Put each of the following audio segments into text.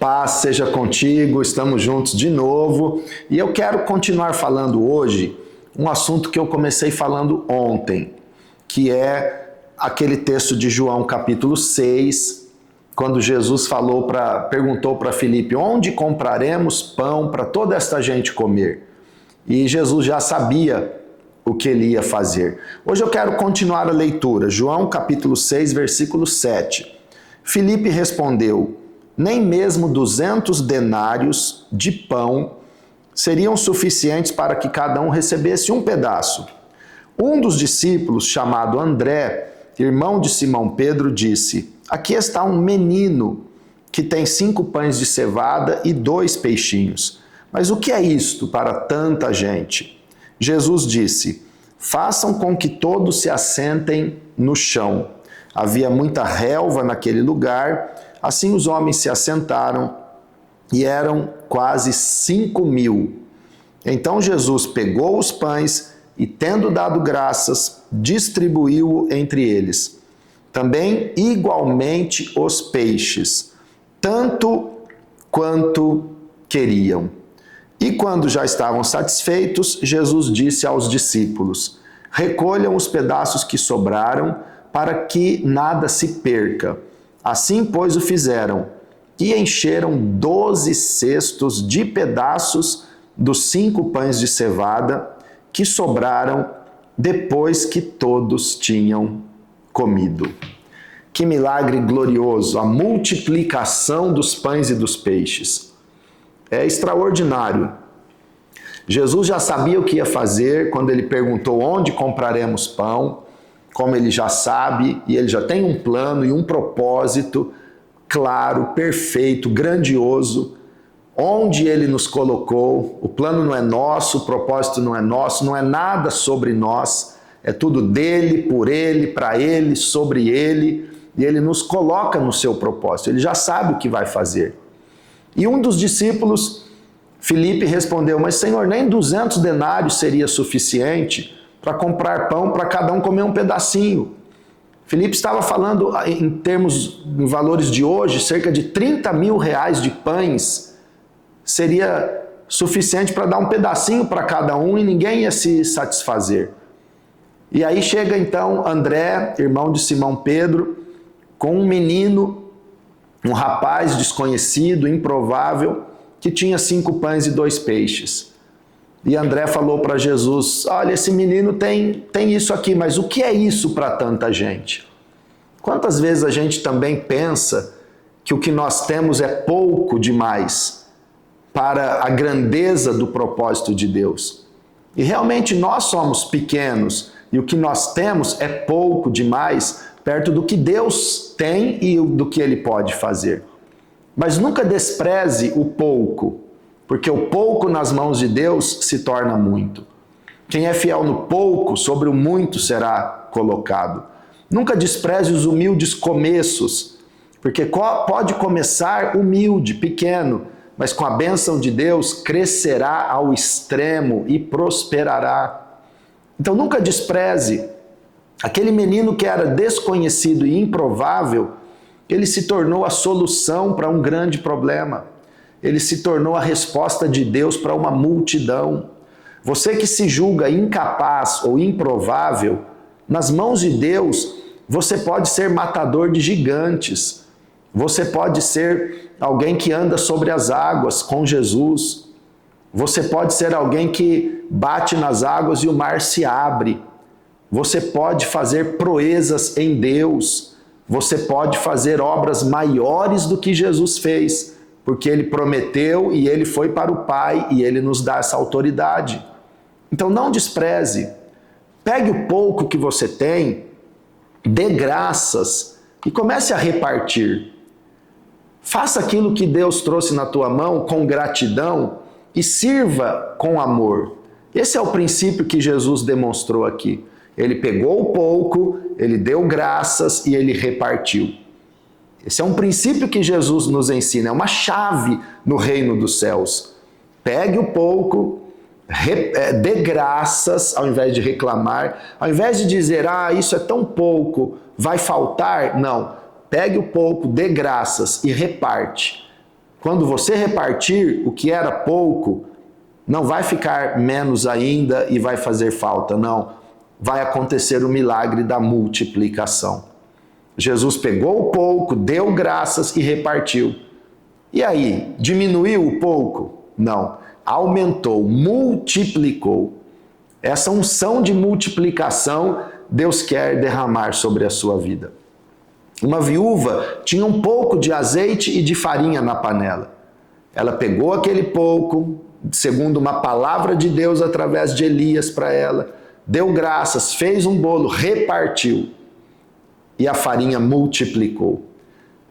Paz seja contigo, estamos juntos de novo e eu quero continuar falando hoje um assunto que eu comecei falando ontem, que é aquele texto de João capítulo 6, quando Jesus perguntou para Filipe, onde compraremos pão para toda esta gente comer? E Jesus já sabia o que ele ia fazer. Hoje eu quero continuar a leitura, João capítulo 6, versículo 7. Filipe respondeu, nem mesmo 200 denários de pão seriam suficientes para que cada um recebesse um pedaço. Um dos discípulos, chamado André, irmão de Simão Pedro, disse, aqui está um menino que tem 5 pães de cevada e 2 peixinhos. Mas o que é isto para tanta gente? Jesus disse, façam com que todos se assentem no chão. Havia muita relva naquele lugar, assim os homens se assentaram e eram quase 5.000. Então Jesus pegou os pães e, tendo dado graças, distribuiu entre eles. Também igualmente os peixes, tanto quanto queriam. E quando já estavam satisfeitos, Jesus disse aos discípulos, recolham os pedaços que sobraram para que nada se perca. Assim, pois, o fizeram e encheram 12 cestos de pedaços dos 5 pães de cevada que sobraram depois que todos tinham comido. Que milagre glorioso, a multiplicação dos pães e dos peixes. É extraordinário. Jesus já sabia o que ia fazer quando ele perguntou onde compraremos pão, como ele já sabe, e ele já tem um plano e um propósito claro, perfeito, grandioso, onde ele nos colocou. O plano não é nosso, o propósito não é nosso, não é nada sobre nós, é tudo dele, por ele, para ele, sobre ele, e ele nos coloca no seu propósito, ele já sabe o que vai fazer. E um dos discípulos, Filipe, respondeu, mas Senhor, nem 200 denários seria suficiente para comprar pão para cada um comer um pedacinho. Filipe estava falando em valores de hoje, cerca de 30 mil reais de pães seria suficiente para dar um pedacinho para cada um e ninguém ia se satisfazer. E aí chega então André, irmão de Simão Pedro, com um menino, um rapaz desconhecido, improvável, que tinha 5 pães e 2 peixes. E André falou para Jesus, olha, esse menino tem isso aqui, mas o que é isso para tanta gente? Quantas vezes a gente também pensa que o que nós temos é pouco demais para a grandeza do propósito de Deus? E realmente nós somos pequenos e o que nós temos é pouco demais perto do que Deus tem e do que Ele pode fazer. Mas nunca despreze o pouco, porque o pouco nas mãos de Deus se torna muito. Quem é fiel no pouco, sobre o muito será colocado. Nunca despreze os humildes começos, porque pode começar humilde, pequeno, mas com a bênção de Deus crescerá ao extremo e prosperará. Então nunca despreze. Aquele menino que era desconhecido e improvável, ele se tornou a solução para um grande problema. Ele se tornou a resposta de Deus para uma multidão. Você que se julga incapaz ou improvável, nas mãos de Deus, você pode ser matador de gigantes. Você pode ser alguém que anda sobre as águas com Jesus. Você pode ser alguém que bate nas águas e o mar se abre. Você pode fazer proezas em Deus. Você pode fazer obras maiores do que Jesus fez, porque ele prometeu e ele foi para o Pai e ele nos dá essa autoridade. Então não despreze. Pegue o pouco que você tem, dê graças e comece a repartir. Faça aquilo que Deus trouxe na tua mão com gratidão e sirva com amor. Esse é o princípio que Jesus demonstrou aqui. Ele pegou o pouco, ele deu graças e ele repartiu. Esse é um princípio que Jesus nos ensina, é uma chave no reino dos céus. Pegue o pouco, dê graças ao invés de reclamar, ao invés de dizer, isso é tão pouco, vai faltar. Não, pegue o pouco, dê graças e reparte. Quando você repartir o que era pouco, não vai ficar menos ainda e vai fazer falta, não. Vai acontecer o milagre da multiplicação. Jesus pegou o pouco, deu graças e repartiu. E aí, diminuiu o pouco? Não. Aumentou, multiplicou. Essa unção de multiplicação Deus quer derramar sobre a sua vida. Uma viúva tinha um pouco de azeite e de farinha na panela. Ela pegou aquele pouco, segundo uma palavra de Deus através de Elias para ela, deu graças, fez um bolo, repartiu e a farinha multiplicou.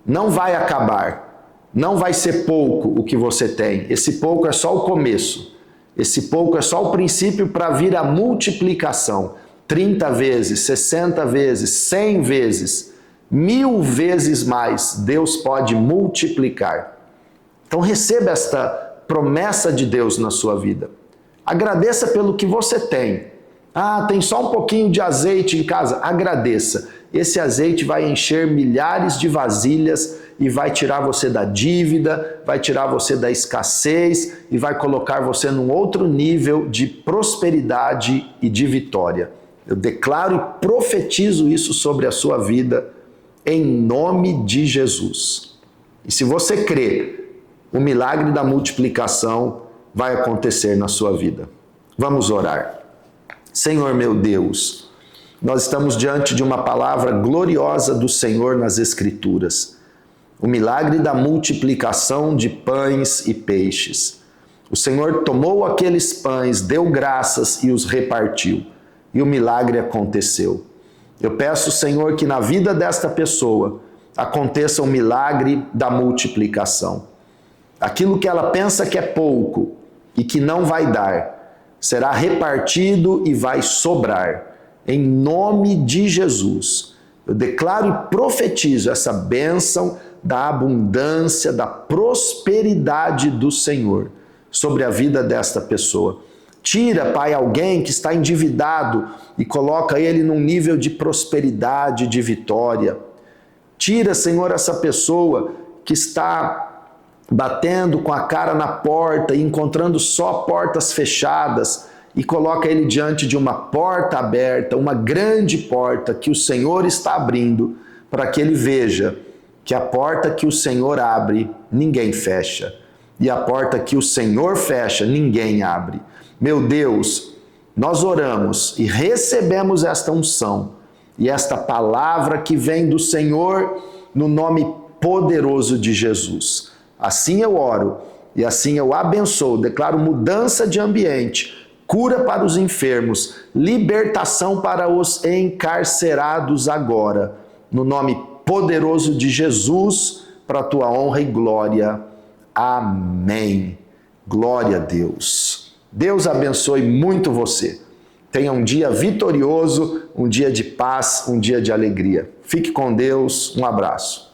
Não vai acabar, não vai ser pouco o que você tem. Esse pouco é só o começo. Esse pouco é só o princípio para vir a multiplicação. 30 vezes, 60 vezes, 100 vezes, 1000 vezes mais Deus pode multiplicar. Então receba esta promessa de Deus na sua vida. Agradeça pelo que você tem. Ah, tem só um pouquinho de azeite em casa. Agradeça. Esse azeite vai encher milhares de vasilhas e vai tirar você da dívida, vai tirar você da escassez e vai colocar você num outro nível de prosperidade e de vitória. Eu declaro e profetizo isso sobre a sua vida em nome de Jesus. E se você crê, o milagre da multiplicação vai acontecer na sua vida. Vamos orar. Senhor meu Deus, nós estamos diante de uma palavra gloriosa do Senhor nas Escrituras. O milagre da multiplicação de pães e peixes. O Senhor tomou aqueles pães, deu graças e os repartiu. E o milagre aconteceu. Eu peço, Senhor, que na vida desta pessoa aconteça o milagre da multiplicação. Aquilo que ela pensa que é pouco e que não vai dar, será repartido e vai sobrar. Em nome de Jesus, eu declaro e profetizo essa bênção da abundância, da prosperidade do Senhor sobre a vida desta pessoa. Tira, Pai, alguém que está endividado e coloca ele num nível de prosperidade, de vitória. Tira, Senhor, essa pessoa que está batendo com a cara na porta e encontrando só portas fechadas e coloca ele diante de uma porta aberta, uma grande porta que o Senhor está abrindo para que ele veja que a porta que o Senhor abre, ninguém fecha. E a porta que o Senhor fecha, ninguém abre. Meu Deus, nós oramos e recebemos esta unção e esta palavra que vem do Senhor no nome poderoso de Jesus. Assim eu oro e assim eu abençoo, declaro mudança de ambiente, cura para os enfermos, libertação para os encarcerados agora, no nome poderoso de Jesus, para a tua honra e glória. Amém. Glória a Deus. Deus abençoe muito você. Tenha um dia vitorioso, um dia de paz, um dia de alegria. Fique com Deus. Um abraço.